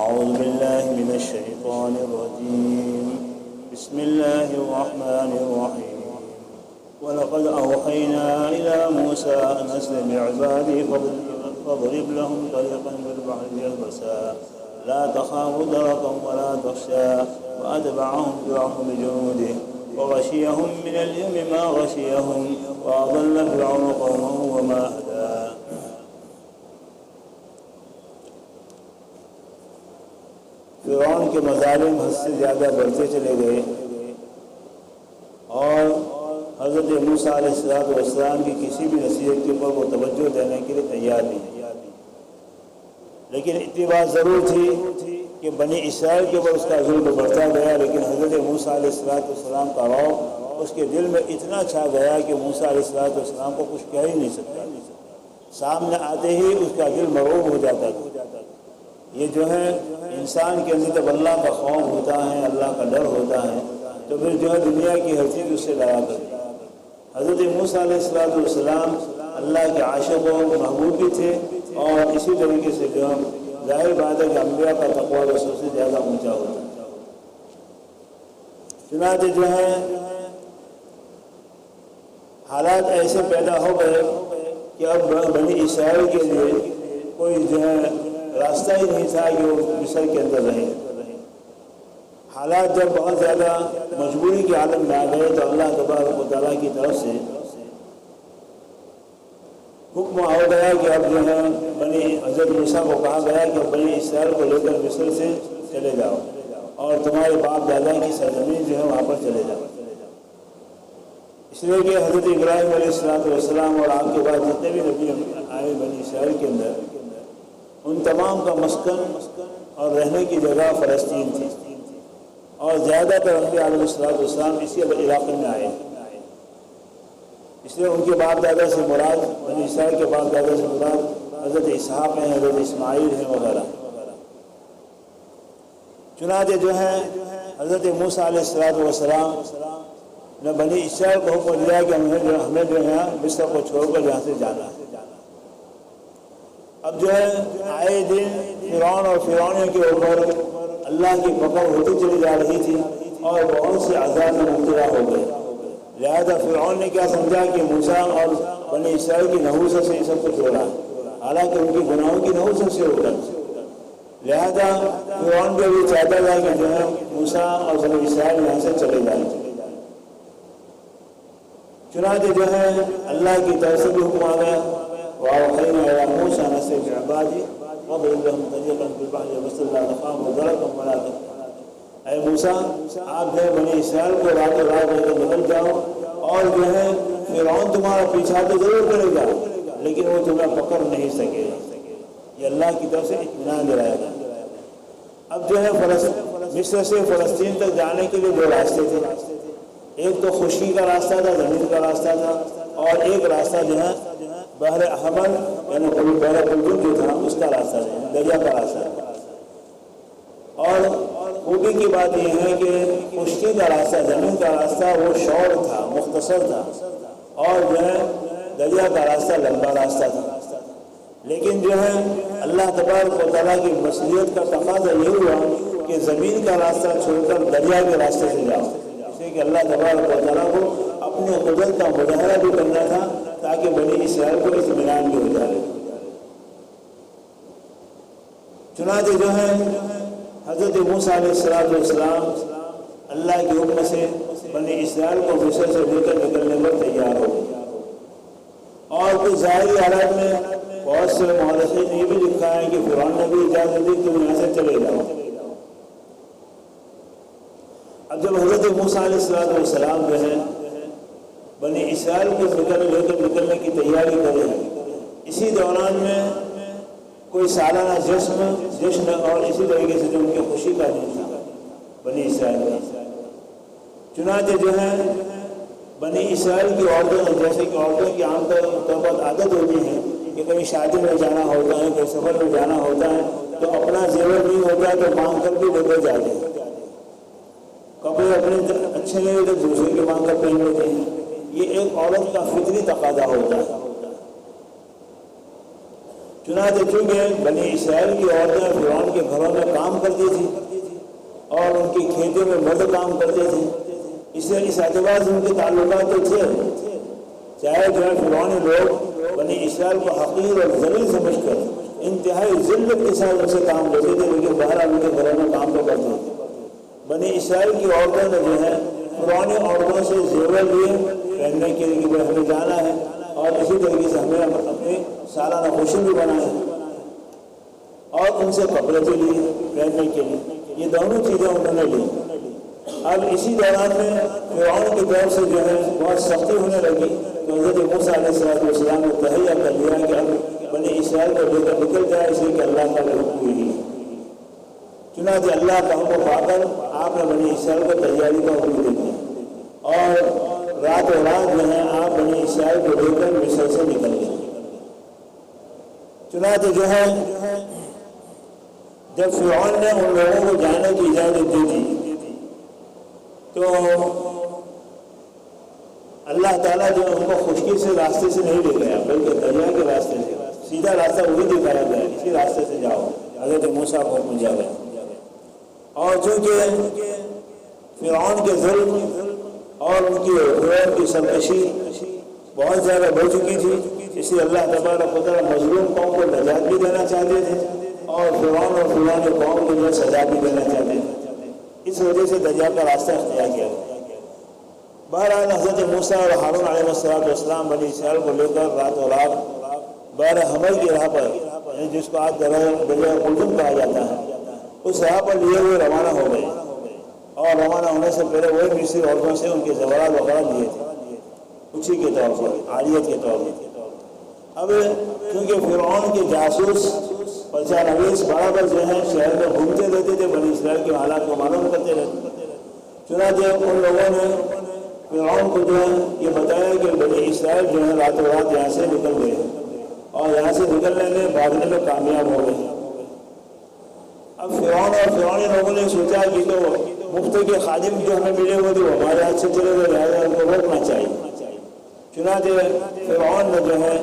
أعوذ بالله من الشيطان الرجيم. بسم الله الرحمن الرحيم. ولقد أوحينا إلى موسى أن أسر بعبادي فاضرب لهم طريقا في البحر يبسا لا تخاف درقا ولا تخشى وأتبعهم فرعون بجنوده وغشيهم من اليم ما غشيهم وأضل فرعون قومه وما هدى. فرعون کے مظالم حد سے زیادہ بڑھتے چلے گئے اور حضرت موسیٰ علیہ السلام کی کسی بھی نصیحت کے اوپر وہ توجہ دینے کے لیے تیار نہیں. لیکن اتنی بات ضرور تھی کہ بنی اسرائیل کے اوپر اس کا ظلم بڑھتا گیا، لیکن حضرت موسیٰ علیہ السلام کا روح اس کے دل میں اتنا چھا گیا کہ موسیٰ علیہ السلام کو کچھ کہہ ہی نہیں سکتا. سامنے آتے ہی اس کا دل مرعوب ہو جاتا تھا. یہ جو ہے انسان کے اندر جب اللہ کا خوف ہوتا ہے، اللہ کا ڈر ہوتا ہے، تو پھر جو ہے دنیا کی ہر چیز اس سے ڈرا کرتی. حضرت موسیٰ علیہ السلام اللہ کے عاشق و محبوب بھی تھے، اور اسی طریقے سے جو ظاہر بات ہے کہ انبیاء کا تقویٰ رسول سے زیادہ اونچا ہوتا ہے. چنانچہ جو ہے حالات ایسے پیدا ہو گئے کہ اب بنی اسرائیل کے لیے کوئی جو ہے راستہ ہی نہیں تھا کہ وہ مصر کے اندر رہیں. حالات جب بہت زیادہ مجبوری کے عالم میں آ گئے تو اللہ تبارک و تعالیٰ کی طرف سے حکم ہو گیا کہ اب جو ہے حضرت موسیٰ کو کہا گیا کہ بنی اسرائیل کو لے کر مصر سے چلے جاؤ اور تمہارے باپ دادا کی سرزمین جو ہے وہاں پر چلے جاؤ. اس لیے کہ حضرت ابراہیم علیہ السلام اور آپ کے بعد جتنے بھی نبی آئے بنی اسرائیل کے اندر، ان تمام کا مسکن اور رہنے کی جگہ فلسطین تھی، اور زیادہ تر انبیاء علیہ السلام اسی علاقے میں آئے. اس لیے ان کے باپ دادا سے مراد، بنی اسرائیل کے باپ دادا سے مراد حضرت اسحاق ہیں، حضرت اسماعیل ہیں وغیرہ. چنانچہ جو ہے حضرت موسیٰ علیہ السلام نے بنی اسرائیل کو حکم دیا کہ ہمیں جو ہے مصر کو چھوڑ کر یہاں سے جانا ہے. اب جو ہے آئے دن فرعون اور فرعونیوں کے اوپر اللہ کی پکڑ ہوتی چلی جا رہی تھی اور بہت سے عذاب میں مبتلا ہو گئے. لہذا فرعون نے کیا سمجھا کہ موسیٰ اور بنی اسرائیل کی نحوست سے یہ سب کچھ ہو رہا ہے، حالانکہ ان کی گناہوں کی نحوست سے ہو رہا ہے. لہذا فرعون بھی یہ چاہتا تھا کہ جو ہے موسیٰ اور بنی اسرائیل یہاں سے چلے جائیں. چنانچہ جو ہے اللہ کی طرف سے بھی حکم آ گیا، وَأَوْحَيْنَا إِلَىٰ مُوسَىٰ أَنْ أَسْرِ بِعِبَادِي وَاضْرِبْ لَهُمْ طَرِيقًا فِي الْبَحْرِ يَبَسًا لَا تَخَافُ دَرَقًا وَلَا تَخْشَىٰ. اے موسیٰ، آپ جو ہے بنی اسرائیل کو راتوں رات لے کر نکل جاؤ، اور جو ہے فرعون تمہارا پیچھا تو ضرور کرے گا لیکن وہ تمہیں پکڑ نہیں سکے گا. یہ اللہ کی طرف سے اطمینان دلایا گیا. اب جو ہے مصر سے فلسطین تک جانے کے لیے دو راستے تھے. ایک تو خشکی کا راستہ تھا، زمین کا راستہ تھا، اور ایک راستہ جو ہے بحر احمر یعنی بحر اردن جو تھا اس کا راستہ تھا، دریا کا راستہ تھا. اور خوبی کی بات یہ ہے کہ خشکی کا راستہ، زمین کا راستہ وہ شور تھا، مختصر تھا، اور جو ہے دریا کا راستہ لمبا راستہ تھا. لیکن جو ہے اللہ تبارک و تعالیٰ کی مصلحت کا تقاضا یہ ہوا کہ زمین کا راستہ چھوڑ کر دریا کے راستے سے جاؤ، اس لیے کہ اللہ تبارک و تعالیٰ کو اپنے قدرت کا مظاہرہ بھی کرنا تھا تاکہ بنی اسرائیل کو اطمینان بھی ہو جائے. چنانچہ جو ہے حضرت موسیٰ علیہ السلام اللہ کے حکم سے بنی اسرائیل کو مصر سے لے کر نکلنے پر تیار ہو گئے. اور کچھ ظاہری حالات میں بہت سے مورخین نے یہ بھی لکھا ہے کہ فرعون نے بھی اجازت دی تم یہاں سے چلے جاؤ. اب جب حضرت موسیٰ علیہ السلام جو ہے بنی اسرائیل کو لے کر نکلنے کی تیاری کر رہے ہیں، اسی دوران میں کوئی سالانہ جشن اور اسی طریقے سے جو ان کی خوشی کا دن تھا بنی اسرائیل کا. چنانچہ جو ہے بنی اسرائیل کی عورتوں، جیسے کہ عورتوں کی عام طور پر عادت ہوتی ہے کہ کہیں شادی میں جانا ہوتا ہے، کہیں سفر میں جانا ہوتا ہے تو اپنا زیور نہیں ہوتا تو مانگ کر بھی لے کر جاتے ہیں. کپڑے اپنے اچھے نہیں ہوتے دوسرے کے مانگ کر پہن لیتے ہیں. یہ ایک عورت کا فطری تقاضا ہوتا ہے. چنانچہ چونکہ بنی اسرائیل کی عورتیں فرعون کے گھروں میں کام کرتی تھی اور ان کی کھیتوں میں مرد کام کرتے تھے، اس لیے اس اعتبار سے ان کے تعلقات تو تھے، چاہے جو ہے فرعونی لوگ بنی اسرائیل کو حقیر اور ذلیل سمجھ کر انتہائی ذلت کے ساتھ ان سے کام لیتے تھے، لیکن بہرحال ان کے گھروں میں کام تو کرتے تھے۔ بنی اسرائیل کی عورتوں نے جو ہے فرعونی عورتوں سے زیور لیے پہننے کے لیے کہ ہمیں جانا ہے، اور اسی طریقے سے ہمیں اپنی سالانہ خوشی بھی بنائے اور ان سے کپڑے بھی لیے پہننے کے لیے، یہ دونوں چیزیں انہوں نے لی۔ اب اسی دوران میں فرعون کی طرف سے جو ہے بہت سختی ہونے لگی، تو حضرت موسیٰ علیہ السلام نے تہیہ کر لیا کہ اب بنی اسرائیل کو لے کر نکل جائے، اس لیے کہ اللہ کا حکم ہوئی۔ چنانچہ اللہ کا حکم پا کر آپ نے بنی اسرائیل کو تیاری کا حکم دے دیا، اور رات و رات جو ہے آپ بنی اسرائیل کو لے کر مصر سے نکل گئے۔ چنانچہ جو ہے جب فرعون نے ان لوگوں کو جانے کی اجازت دی تھی تو اللہ تعالیٰ جو ان کو خشکی سے راستے سے نہیں لے گیا، بلکہ دریا کے راستے سے سیدھا راستہ وہی دکھایا گیا، اسی راستے سے جاؤ، حضرت موسیٰ کو حکم دیا گیا۔ اور چونکہ فرعون کے ظلم اور ان کی سرکشی بہت زیادہ بڑھ چکی تھی، اس لیے اللہ تبارک و تعالیٰ مظلوم قوم کو نجات بھی دینا چاہتے تھے اور فرعون اور فرعونی قوم کو جو سزا بھی دینا چاہتے تھے، اس وجہ سے دریا کا راستہ اختیار کیا گیا۔ بہرحال حضرت موسیٰ اور ہارون علیہ السلام بنی اسرائیل کو لے کر رات و رات بحر حمر کی راہ پر، جس کو آج دریا اردن کہا جاتا ہے، اس راہ پر لیے ہوئے روانہ ہو گئے، اور روانہ ہونے سے پہلے وہی مصری عورتوں سے ان کے زیورات وغیرہ لیے تھے، اسی کے طور پر، عاریت کے طور پر۔ اب کیونکہ فرعون کے جاسوس پرچہ نویس برابر جو ہیں شہر میں گھومتے رہتے تھے، بنی اسرائیل کے حالات کو معلوم کرتے رہتے، چنانچہ ان لوگوں نے فرعون کو جو ہے یہ بتایا کہ بنی اسرائیل جو ہے رات و رات یہاں سے نکل گئے، اور یہاں سے نکلنے میں بھاگنے میں کامیاب ہو گئے۔ اب فرعون اور فرعونی لوگوں نے سوچا کہ تو مفت کے خادم جو ہمیں ملے ہوئے تھے وہ ہمارے ہاتھ سے چلے گئے، لہٰذا ان کو روکنا چاہیے۔ چنانچہ فرعون نے جو ہے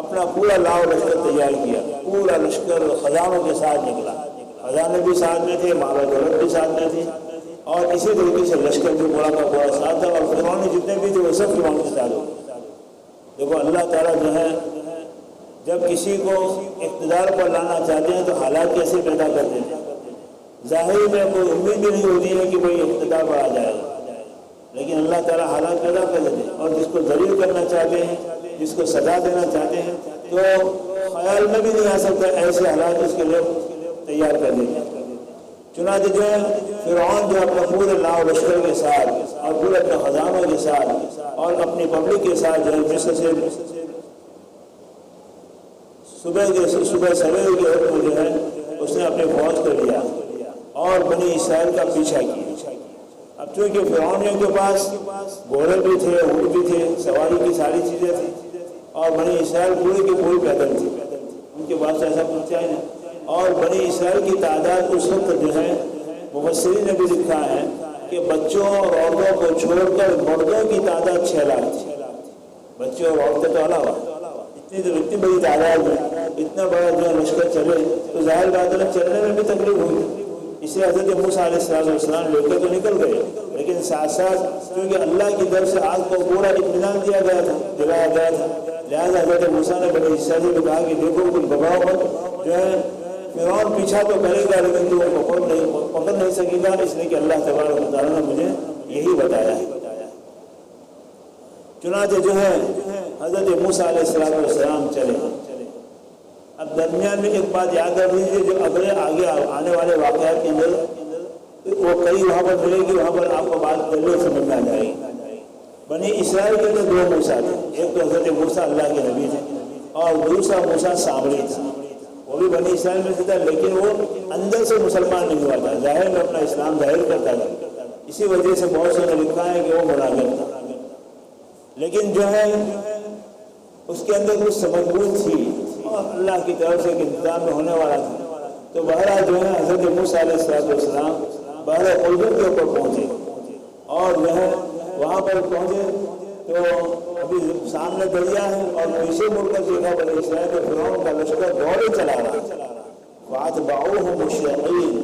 اپنا پورا لاؤ لشکر تیار کیا، پورا لشکر خزانوں کے ساتھ نکلا، خزانے بھی ساتھ میں تھے، مال و دولت بھی ساتھ میں تھی، اور اسی طریقے سے لشکر بھی پورا کا پورا ساتھ تھا، اور فرعون جتنے بھی تھے وہ سب فرعون کے ساتھ ہوئے۔ دیکھو اللہ تعالیٰ جو ہے جب کسی کو اقتدار پر لانا چاہتے ہیں تو حالات کیسے پیدا کرتے ہیں، ظاہر میں کوئی امید بھی نہیں ہوتی ہے کہ بھئی اقتدار پر آ جائے گا، لیکن اللہ تعالیٰ حالات پیدا کر دیتے ہیں، اور جس کو ذلیل کرنا چاہتے ہیں، جس کو سزا دینا چاہتے ہیں، تو خیال میں بھی نہیں آ سکتا، ایسے حالات اس کے لیے تیار کر دیتے ہیں۔ چنانچہ جو ہے فرعون جو اپنے پورے لاؤ لشکر کے ساتھ اور پورے اپنے خزانوں کے ساتھ اور اپنی پبلک کے ساتھ جو ہے مصر سے صبح سویرے کے وقت جو ہے اس نے اپنے فوج کو لیا اور بنی اسرائیل کا پیچھا کیا۔ اب چونکہ فرعونیوں کے پاس گھوڑے بھی تھے، اونٹ بھی تھے، سواری کی ساری چیزیں تھیں، اور بنی اسرائیل پوری کی پوری پیدل تھی، ان کے پاس ایسا پہنچا ہی نہیں۔ اور بنی اسرائیل کی تعداد اس وقت جو ہے مفسرین نے بھی لکھا ہے کہ بچوں اور عورتوں کو چھوڑ کر مردوں کی تعداد 6 لاکھ تھی، بچوں اور عورتوں تو علاوہ اتنی بڑی تعداد میں اتنا بڑا جو لشکر چلے تو ظاہر بات ہے چلنے میں بھی تکلیف ہوئی۔ اسے حضرت موسیٰ علیہ السلام لے کے تو نکل گئے، لیکن ساتھ ساتھ کیونکہ اللہ کی طرف سے آگ کو پورا اطمینان دیا گیا تھا، دلایا گیا تھا، لہٰذا حضرت موسیٰ نے بنی اسرائیل سے کہا کہ دیکھو کچھ بگاؤ مت، جو ہے فرعون پیچھا تو کرے گا لیکن تو پکڑ نہیں سکے گا، اس لیے کہ اللہ تبارک و تعالیٰ نے مجھے یہی بتایا ہے۔ چنانچہ جو ہے حضرت موسیٰ علیہ السلام چلے۔ اب درمیان میں ایک بات یاد رکھ لیجیے، جو اگلے آگے آنے والے واقعات کے اندر وہ کئی وہاں پر ملے گی، وہاں پر آپ کو بات کرنے سمجھ میں آ جائے گی۔ بنی اسرائیل کے اندر 2 موسیٰ تھے، ایک تو حضرت موسیٰ اللہ کے نبی تھے اور دوسرا موسیٰ سامری تھا، وہ بھی بنی اسرائیل میں سے تھا لیکن وہ اندر سے مسلمان نہیں ہوا تھا، ظاہر میں اپنا اسلام ظاہر کرتا تھا، اسی وجہ سے بہت سے نے لکھا ہے کہ وہ منافق تھا، لیکن جو ہے اس کے اندر کچھ سمجھ بوجھ تھی اور اللہ کی طرف سے ایک انتظام میں ہونے والا تھا۔ تو بہرحال جو ہے حضرت موسیٰ علیہ السلام بحر اردن کے اوپر پہنچے، اور جو ہے وہاں پر پہنچے تو ابھی سامنے دریا ہے اور پیچھے مڑ کر دیکھا بنی اسرائیل کہ فرعون کا لشکر دوڑے چلا رہا، فاتبعوہ مشرقین،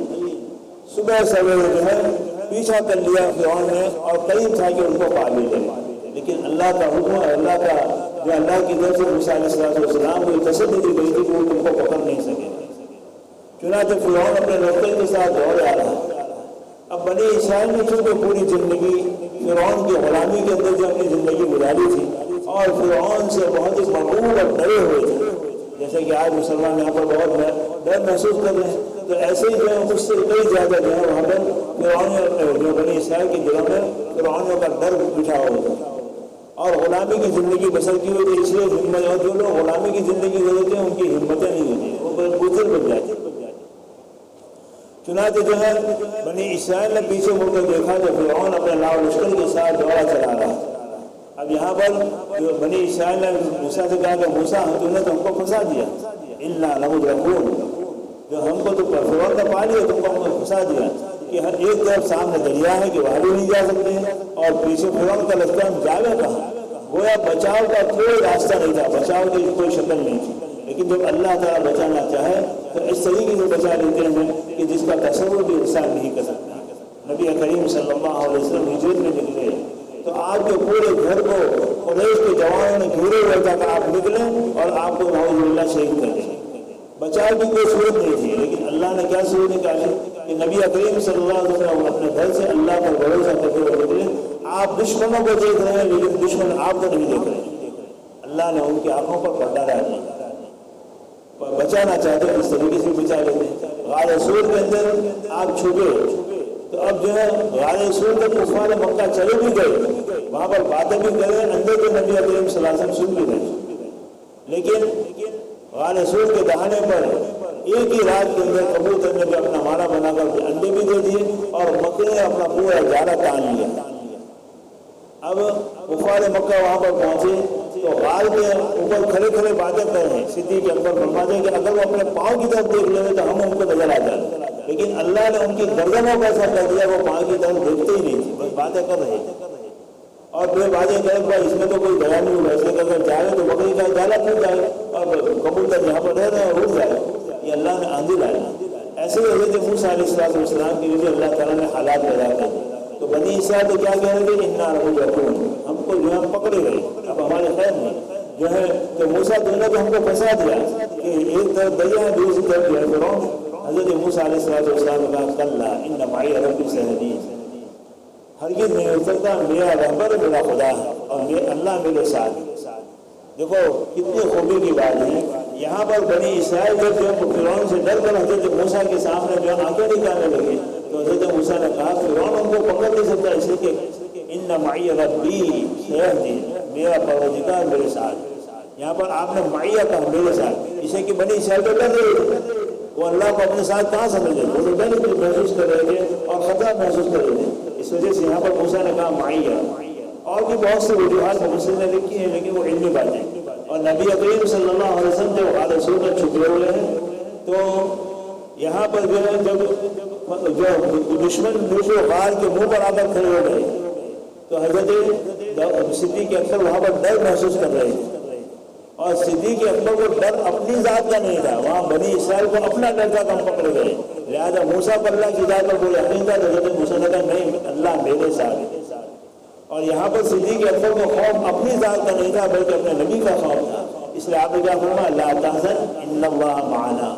صبح سویرے جو ہے پیچھا کر لیا فرعون نے اور قریب تھا کہ ان کو پا بھی لے، لیکن اللہ کا حکم اور اللہ کا جو اللہ کی طرف سے موسیٰ علیہ السلام کو تسلی دی گئی تھی کہ وہ ان کو پکڑ نہیں سکے۔ چنانچہ فرعون اپنے لشکر کے ساتھ دوڑ آ رہا۔ اب بنی اسرائیل نے چونکہ پوری زندگی فرعون کی غلامی کے اندر جو اپنی زندگی گزاری تھی اور فرعون سے بہت ہی مغرور اور ڈرے ہوئے تھے، جیسے کہ آج مسلمان یہاں پر بہت ڈر محسوس کر رہے ہیں، تو ایسے ہی جو ہے اس سے کئی زیادہ جو ہے وہاں پر فرعون جو بنی اسرائیل کے دلوں میں فرعونیوں کا ڈر بٹھا ہوا تھا اور غلامی کی زندگی بسر کی ہوئی تھی، اس لیے ہمت، اور جو لوگ غلامی کی زندگی گزرتے ہیں ان کی ہمتیں نہیں ہوتی، وہ بزر بن جاتے۔ چنانچہ جو ہے بنی اسرائیل نے پیچھے مڑ کر دیکھا تو فرعون اپنے لاؤ لشکر کے ساتھ دوڑا چلا رہا۔ اب یہاں پر جو بنی اسرائیل نے موسیٰ سے کہا کہ موسیٰ تم نے تو ہم کو پھنسا دیا، اِنَّا لَمُدْرَكُونَ، جو ہم کو تو فرعون کا پا لیا، تم کو ہم کو پھنسا دیا کہ ہر ایک طرف سامنے دریا ہے کہ وہاں بھی نہیں جا سکتے ہیں اور پیچھے فرعون کا لشکر، ہم جاوے کہاں؟ گویا بچاؤ کا کوئی راستہ نہیں تھا، بچاؤ کی کوئی شکل نہیں تھی، لیکن جب اللہ تعالیٰ بچانا چاہے تو اس طریقے سے بچا لیتے ہیں کہ جس کا تصور بھی انسان نہیں کر سکتا۔ نبی کریم صلی اللہ علیہ وسلم ہجرت میں نکلے تو آپ کے پورے گھر کو قریش کے جوانوں نے گھیرے ہوئے تھا کہ آپ نکلیں اور آپ کو نعوذ باللہ شہید کر دیں۔ بچاؤ کی کوئی صورت نہیں تھی، لیکن اللہ نے کیا صورت نکالی کہ نبی کریم صلی اللہ علیہ وسلم اپنے گھر سے اللہ پر بھروسہ کرتے ہوئے نکلے۔ آپ دشمنوں کو دیکھ رہے ہیں لیکن دشمن آپ کو نہیں دیکھ رہے، اللہ نے ان کی آنکھوں پر پردہ ڈال دیا۔ بچانا چاہتے ہیں اس طریقے سے بچا لیتے ہیں۔ غار سور کے اندر آپ چھپے تو اب جو ہے غار سور کے کفار مکہ چلے بھی گئے، وہاں پر باتیں بھی کرے، اندر کے نبی کریم صلی اللہ علیہ وسلم سن بھی گئے، لیکن غار سور کے دہانے پر ایک ہی رات کے اندر کبوتر نے بھی اپنا مارا بنا کر انڈے بھی دے دیے اور مکے نے اپنا پورا جالہ تان لیا۔ اب کفار مکہ وہاں پر پہنچے تو غار کے اوپر کھڑے کھڑے باتیں کر رہے ہیں، صدیق اکبر فرماتے ہیں کہ اگر وہ اپنے پاؤں کی طرف دیکھ لیں تو ہم ان کو نظر آ جائیں، لیکن اللہ نے ان کی گردنوں کو ایسا کر دیا وہ پاؤں کی طرف دیکھتے ہی نہیں تھے، بس باتیں کر رہے تھے اور پھر باتیں کرے بھائی اس میں تو کوئی دیا نہیں ہوا، ایسے اگر جائے تو بکری کا جالا ٹوٹ جائے اور کبوتر جہاں پر رہ رہے ہیں اڑ جائے، یہ اللہ نے آندھی لائی۔ ایسے ہی حضرت موسیٰ علیہ السلام کی وجہ اللہ تعالیٰ نے حالات پیدا کر دی، تو بنی اسرائیل تو کیا کہہ رہے تھے اِنَّا لَمُدْرَكُونَ، ہم کو جو ہے پکڑے گئے، اب ہمارے خیر نہیں جو ہے تو موسیٰ تو نے تو ہم کو پھنسا دیا کہ ایک طرف دریا ہے دوسری طرف جو ہے فرعون۔ حضرت موسیٰ علیہ السلام نے کہا کلا ان معی ربی سیہدین، ہرگز نہیں ہو سکتا، میرا رہبر میرا خدا ہے اور اللہ میرے ساتھ ہے۔ دیکھو کتنی خوبی کی بات ہے، یہاں پر بنی اسرائیل جب جو فرعون سے ڈر کر حضرت موسیٰ کے سامنے جو آنکھیں نکالنے لگے تو حضرت موسیٰ نے کہا فرعون ان کو پکڑ نہیں سکتا، اس لیے کہ ان معی ربی سیہدین، میرا پروردگار میرے ساتھ۔ یہاں پر آپ نے معیہ کہا میرے ساتھ، اسے کہ بنی اسرائیل تو ڈر رہے تھے، وہ اللہ کو اپنے ساتھ کہاں سمجھے، وہ تو ڈر محسوس کر رہے تھے اور خطرہ محسوس کر رہے تھے، اس وجہ سے یہاں پر موسیٰ نے کہا معیہ۔ اور بھی بہت سی وجوہات مفسرین نے لکھی ہیں لیکن وہ علمی باتیں، اور نبی کریم صلی اللہ علیہ وسلم جب غار سور میں چھپے ہوئے ہیں تو یہاں پر جو ہے جب جو دشمن دوسرے غار کے منہ پر آ کر کھڑے ہو گئے تو حضرت صدیق اکبر وہاں پر ڈر محسوس کر رہے تھے، اور صدیق اکبر کو ڈر اپنی ذات کا نہیں تھا، وہاں بنی اسرائیل کو اپنا ڈر کا کم پکڑے گئے، لہٰذا موسیٰ پر اللہ کی ذات پر کوئی یقین تھا، حضرت موسیٰ نے کہا نہیں اللہ میرے ساتھ ہے۔ اور یہاں پر صدیق اکبر کو خوف اپنی ذات کا نہیں تھا بلکہ اپنے نبی کا خوف تھا، اس لیے آپ نے کیا فرمایا لا تحزن ان اللہ معنا،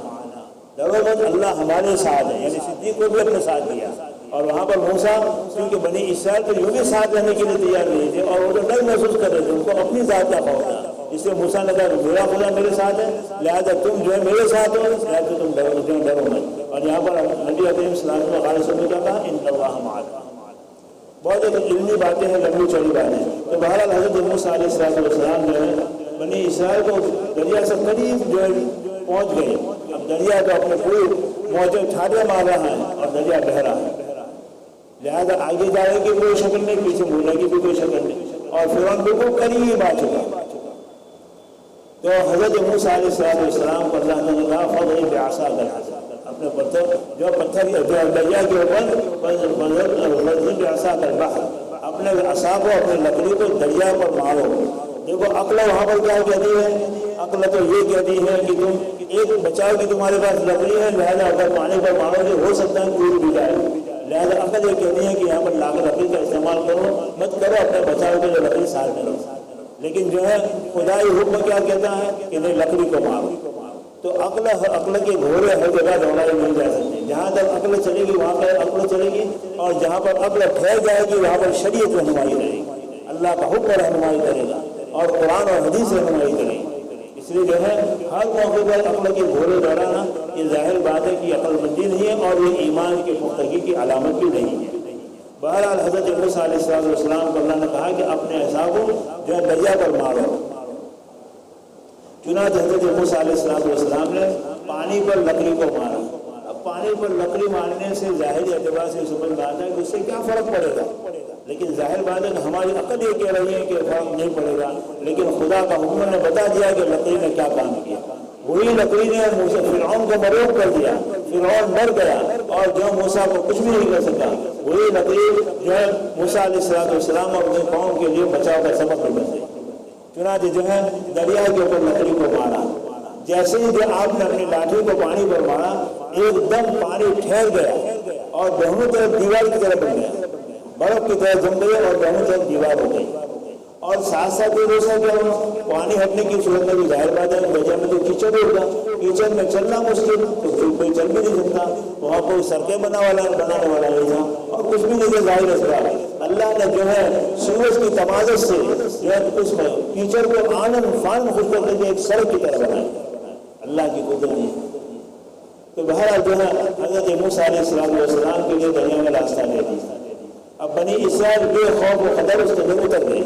ڈرو مت اللہ ہمارے ساتھ ہے، یعنی صدیق کو بھی اپنے ساتھ دیا۔ اور وہاں پر موسیٰ کیونکہ بنی اسرائیل تو یوں بھی ساتھ رہنے کے لیے تیار نہیں تھے اور وہ تو ڈر محسوس کر رہے تھے، ان کو اپنی ذات کا خوف تھا، اس لیے موسیٰ نے کہا میرا خدا میرے ساتھ ہے لہٰذا تم جو ہے میرے ساتھ ہو، لہٰذا تم ڈرو مت۔ اور یہاں پر نبی کریم صلی اللہ علیہ وسلم غار سور میں کیا کہا ان اللہ معنا، بہت ایک علمی باتیں ہیں، لمبی چوڑی باتیں۔ تو بہرحال حضرت موسیٰ علیہ السلام جو ہے بنی اسرائیل کو دریا سے قریب جو ہے پہنچ گئے، اب دریا تو اپنے پورے موجے ٹھاٹے مار رہا ہے اور دریا بہہ رہا ہے، لہٰذا آگے جانے کی کوئی شکل نہیں، پیچھے مڑنے کی بھی کوئی شکل نہیں، اور فرعون بالکل قریب آ چکا۔ تو حضرت موسیٰ علیہ السلام کو اللہ نے کہا فضرب بعصاک الحجر، اپنے پتھر جو پتھر جو دریا کے اوپر فضرب بعصاک البحر، اپنے عصا کو اپنے لکڑی کو دریا پر مارو، دیکھو عقل وہاں پر کیا کہتی ہے؟ عقل تو یہ کہتی ہے کہ تم ایک بچاؤ کہ تمہارے پاس لکڑی ہے، لہٰذا اگر پانی پر مارو گے ہو سکتا ہے ٹوٹ بھی جائے، لہٰذا عقل یہ کہتی ہے کہ یہاں پر لا کر لکڑی کا استعمال کرو، مت کرو اپنے بچاؤ کے لیے لکڑی ساتھ میں رکھو۔ لیکن جو ہے خدائی حکم کیا کہتا ہے کہ نہیں، لکڑی کو مارو۔ تو عقل کے گھوڑے ہر جگہ دوڑائے نہیں جا سکتے، جہاں تک عقل چلے گی وہاں پر عقل چلے گی، اور جہاں پر عقل ٹھہر جائے گی وہاں پر شریعت رہنمائی رہے گی، اللہ کا حکم رہنمائی کرے گا اور قرآن اور حدیث رہنمائی کرے گی۔ اس لیے جو ہے ہر موقع پر عقل کے گھوڑے دوڑانا یہ ظاہر بات ہے کہ عقل مندی نہیں ہے، اور یہ ایمان کے پختگی کی علامت بھی نہیں ہے۔ بہرحال حضرت موسیٰ علیہ السلام کو اللہ نے کہا کہ اپنے عصا کو جو ہے دریا پر مارو۔ چنانچہ حضرت موسیٰ علیہ السلام نے پانی پر لکڑی کو مارا۔ اب پانی پر لکڑی مارنے سے ظاہری اعتبار سے سمجھ میں آتا ہے کہ اس سے کیا فرق پڑے گا، لیکن ظاہر بات ہے کہ ہماری عقل یہ کہہ رہی ہے کہ فرق نہیں پڑے گا، لیکن خدا کا حکم نے بتا دیا کہ لکڑی نے کیا کام کیا۔ وہی لکڑی نے فرعون کو مروب کر دیا، فرعون ڈر گیا اور جو موسیٰ کو کچھ بھی نہیں کر سکا۔ وہی لکڑی جو ہے موسیٰ علیہ السلام اور اپنے قوم کے لیے بچاؤ کا سبب بن گئی۔ چنانچہ جو ہے دریا کے اوپر لکڑی کو مارا، جیسے ہی جو آپ نے اپنی لاٹھی کو پانی پر مارا ایک دم پانی ٹھہر گیا اور دونوں طرف دیوار کی طرف بن گیا، برف کی طرح جم گئی اور دونوں طرف دیوار ہو گئی۔ اور ساتھ ساتھ یہ دوسرا کیا ہوا، پانی ہٹنے کی صورت میں بھی ظاہر بات ہے دریا میں تو کیچڑ ہوگا، کیچڑ میں چلنا مشکل، تو کوئی چل بھی نہیں سکتا، وہاں کوئی سڑکیں بنانے والا نہیں تھا اور کچھ بھی نہیں تھا ظاہر اس کا۔ اللہ نے جو ہے سورج کی تمازت سے جو ہے اس کیچڑ کو آنن فان خود کر کے ایک سڑک کی طرح بنایا، اللہ کی قدرت ہے۔ تو بہرحال جو ہے حضرت موسیٰ علیہ السلام کے لیے دریا میں راستہ دے دیا۔ اب بنی اسرائیل بے خوف و خطر اس کے لیے اتر گئے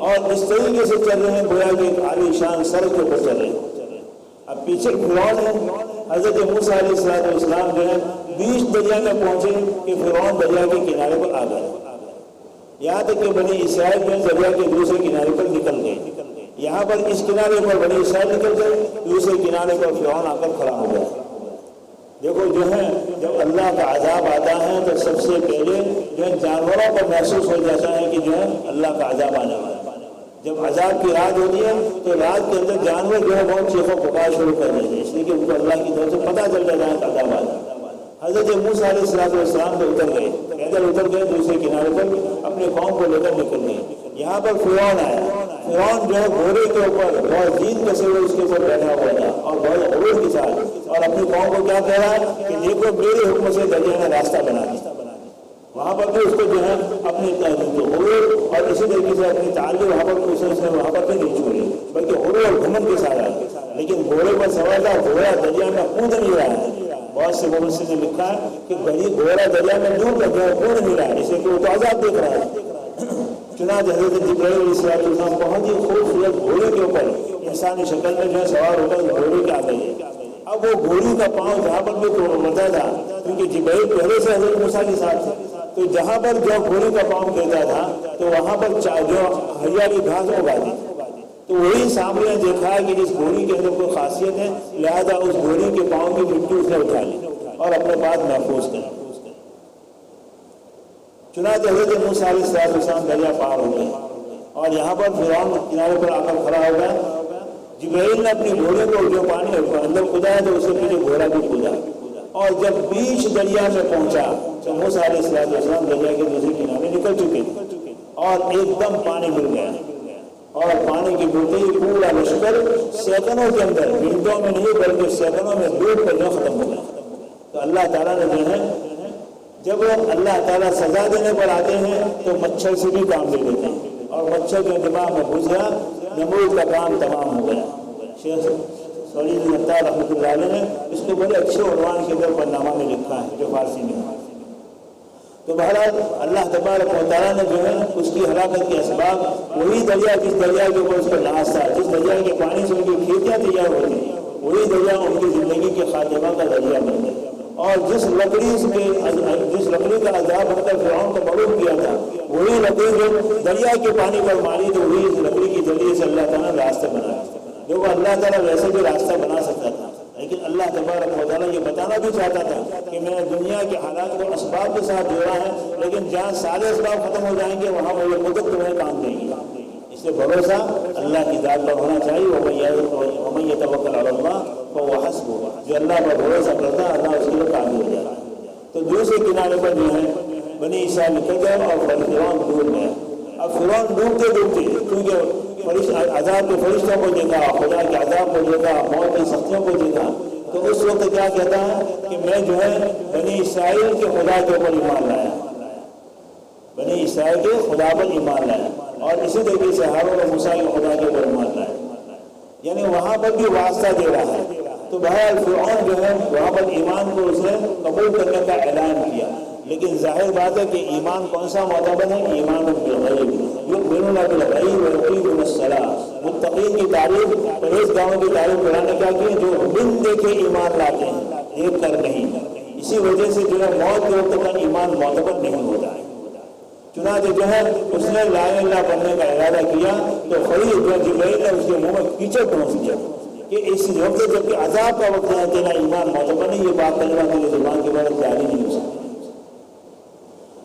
اور اس طریقے سے چل رہے ہیں گویا کہ ایک عالی شان سڑک کے اوپر چل رہے ہیں۔ اب پیچھے فرعون ہے، حضرت موسیٰ علیہ السلام جو ہے بیچ دریا میں پہنچے کہ فرعون دریا کے کنارے پر آ گئے، یہاں تک کہ بنی اسرائیل جو دریا کے دوسرے کنارے پر نکل گئے۔ یہاں پر اس کنارے پر بنی اسرائیل نکل گئے، دوسرے کنارے پر فرعون آ کر کھڑا ہو گیا۔ دیکھو جو ہے جب اللہ کا عذاب آتا ہے تو سب سے پہلے جو ہے جانوروں کو محسوس ہو جاتا ہے کہ جو ہے اللہ کا عذاب آنے والا ہے۔ جب عذاب کی رات ہوتی ہے تو رات کے اندر جانور جو ہے بہت چیخو پکار شروع کر دیتے ہیں، اس لیے کہ ان کو اللہ کی طرف سے پتہ چل جاتا ہے کہ عذاب آتا ہے۔ حضرت موسیٰ علیہ السلام تو اتر گئے، پیدل اتر گئے، دوسرے کنارے پر اپنے قوم کو لے کر نکل گئے۔ یہاں پر فرعون آیا، فرعون جو ہے گھوڑے کے اوپر بہت جیت کسے ہوئے اس کے اوپر بیٹھا ہوا تھا اور بہت عروج کے ساتھ، اور اپنی قوم کو کیا کہہ رہا ہے کہ دیکھو میرے حکم سے دریا نے راستہ بنا دیا۔ وہاں پر بھی اس کو جو ہے اپنی غرور اور اسی طریقے سے اپنی تعلق وہاں پر وہاں پر بھی نہیں چھوڑی، بلکہ غرور اور گھمنڈ کے ساتھ آئے، لیکن گھوڑے پر سوار تھا، گھوڑا دریا میں کود نہیں رہا ہے۔ بہت سے مفسرین نے لکھا ہے کہ گھوڑا دریا میں ڈوب کر کود نہیں رہا ہے، اسے کہ وہ تو عذاب دیکھ رہا ہے۔ چنانچہ حضرت جبرائیل علیہ السلام بہت ہی خوبصورت گھوڑے کے اوپر انسانی شکل میں جو ہے سوار ہو کر گھوڑے کے آ گئے۔ اب وہ گھوڑی کا پاؤں جہاں پر بھی ہوتا تھا، کیونکہ جبرائیل پہلے سے حضرت موسیٰ کے ساتھ تھا، تو جہاں پر جو گھوڑی کا پاؤں کہتا تھا تو وہاں پر جو ہریالی گھاس اگا دی، تو وہی سامنے نے دیکھا کہ جس گھوڑی کے اندر کوئی خاصیت ہے، لہذا اس گھوڑی کے پاؤں کی مٹی اس نے اٹھا لی اور اپنے پاس محفوظ کر۔ چنانچہ حضرت موسیٰ علیہ السلام دریا پار ہو گئے اور یہاں پر فرعون کنارے پر آ کر کھڑا ہو گیا۔ جبرائیل نے اپنی گھوڑے کو جو پانی اندر کھودا ہے تو اسے پیچھے گھوڑا بھی کھودا، اور جب بیچ دریا میں پہنچا تو موسیٰ علیہ السلام دریا کے دوسرے کنارے نکل چکے تھے اور ایک دم پانی مل گیا، اور پانی کی بوٹی پورا لشکر سیکنڈوں کے اندر، منٹوں میں نہیں بلکہ سیکنڈوں میں ڈوب کر جو ختم ہو گیا۔ تو اللہ تعالیٰ نے جو ہے جب اللہ تعالیٰ سزا دینے پر آتے ہیں تو مچھر سے بھی کام لے لیتے ہیں، اور مچھر کے دماغ میں گھس گیا، نمرود کا کام تمام ہو گیا۔ شیخ سعید الطاہر رحمۃ اللہ علیہ نے اس کو بڑے اچھے عنوان کے طور پر نامہ میں لکھا ہے جو فارسی میں ہے۔ تو بہرحال اللہ تبارک و تعالیٰ نے جو ہے اس کی ہلاکت کے اسباب وہی دریا جس دریا کے اوپر اس کا ناس تھا، جس دریا کے پانی سے ان کی کھیتیاں تیار ہوتی ہیں، وہی دریا ان کی زندگی کے خاتمہ کا دریا بن گیا۔ اور جس لکڑی کا عذاب ہم نے فرعون کو مغلوب کیا تھا، وہی لکڑی جو دریا کے پانی پر ماری تو وہی اس لکڑی کے ذریعے سے اللہ تعالیٰ نے راستہ بنایا۔ دیکھو اللہ تعالیٰ ویسے بھی راستہ بنا سکتا تھا، لیکن اللہ تبارک و تعالیٰ یہ بتانا بھی چاہتا تھا کہ میں نے دنیا کے حالات کو اسباب کے ساتھ جوڑا ہے، لیکن جہاں سارے اسباب ختم ہو جائیں گے وہاں وہ قدرت تمہیں کام دے گی۔ اس اس سے بھروسہ اللہ کی ذات پر ہونا چاہیے. ومن یتوکل علی اللہ فهو حسبہ، جو اللہ پر بھروسہ کرتا ہے اللہ اس کے لیے کافی ہو جاتا ہے. تو دوسرے کنارے پر جو ہے بنی اسرائیل نکل گئے اور فرعون ڈوب گیا. اب فرعون ڈوبتے ڈوبتے کیونکہ عذاب کے فرشتوں کو دیکھا، خدا کے عذاب کو دیکھا، موت کی سختیوں کو دیکھا، تو اس وقت کیا کہتا ہے کہ میں جو ہے بنی اسرائیل کے خدا کے اوپر ایمان لایا، بنی اسرائیل کے خدا پر ایمان لایا. اور اسی طریقے سے ہارون اور موسیٰ کے خدا کے اوپر ایمان لایا. یعنی وہاں پر بھی واسطہ دے رہا ہے. تو بہرحال فرعون جو ہے وہاں پر ایمان کو اس نے قبول کرنے کا اعلان کیا. لیکن ظاہر بات ہے کہ ایمان کون سا معتبر ہے؟ ایمان بالغیب، یؤمنون بالغیب ویقیمون الصلاۃ. متقین کی تعریف، پرہیزگاروں کی تعریف قرآن نے کیا کی؟ جو بن دیکھے ایمان لاتے ہیں، دیکھ کر نہیں. اسی وجہ سے جو ہے موت کے وقت کا ایمان معتبر نہیں ہوتا ہے. چنانچہ جو ہے اس نے لا الہ الا اللہ پڑھنے کا ارادہ کیا تو فرشتے جو جبرائیل نے اس کے منہ میں کیچڑ پہنچ دیا کہ اس وقت جب کہ عذاب کا وقت ہے تیرا ایمان معتبر نہیں، یہ بات کلمہ تیری زبان کے بعد جاری نہیں ہو سکتی.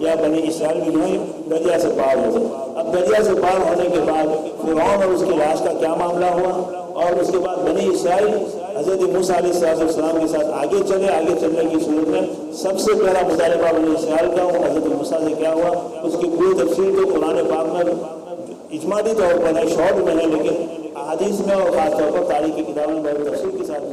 یا بنی اسرائیل بھی جو ہے دریا سے پار ہو گئے. اب دریا سے پار ہونے کے بعد فرعون اور اس کی لاش کا کیا معاملہ ہوا، اور اس کے بعد بنی اسرائیل حضرت موسیٰ علیہ السلام کے ساتھ آگے چلے. آگے چلنے کی صورت میں سب سے پہلا مطالبہ بنی اسرائیل کا وہ حضرت موسیٰ سے کیا ہوا، اس کی پوری تفصیل تو قرآن پاک میں اجمالی طور پر ہے، شارٹ میں ہے، لیکن احادیث میں اور خاص طور پر تاریخ کی کتابوں میں بہت تفصیل کے ساتھ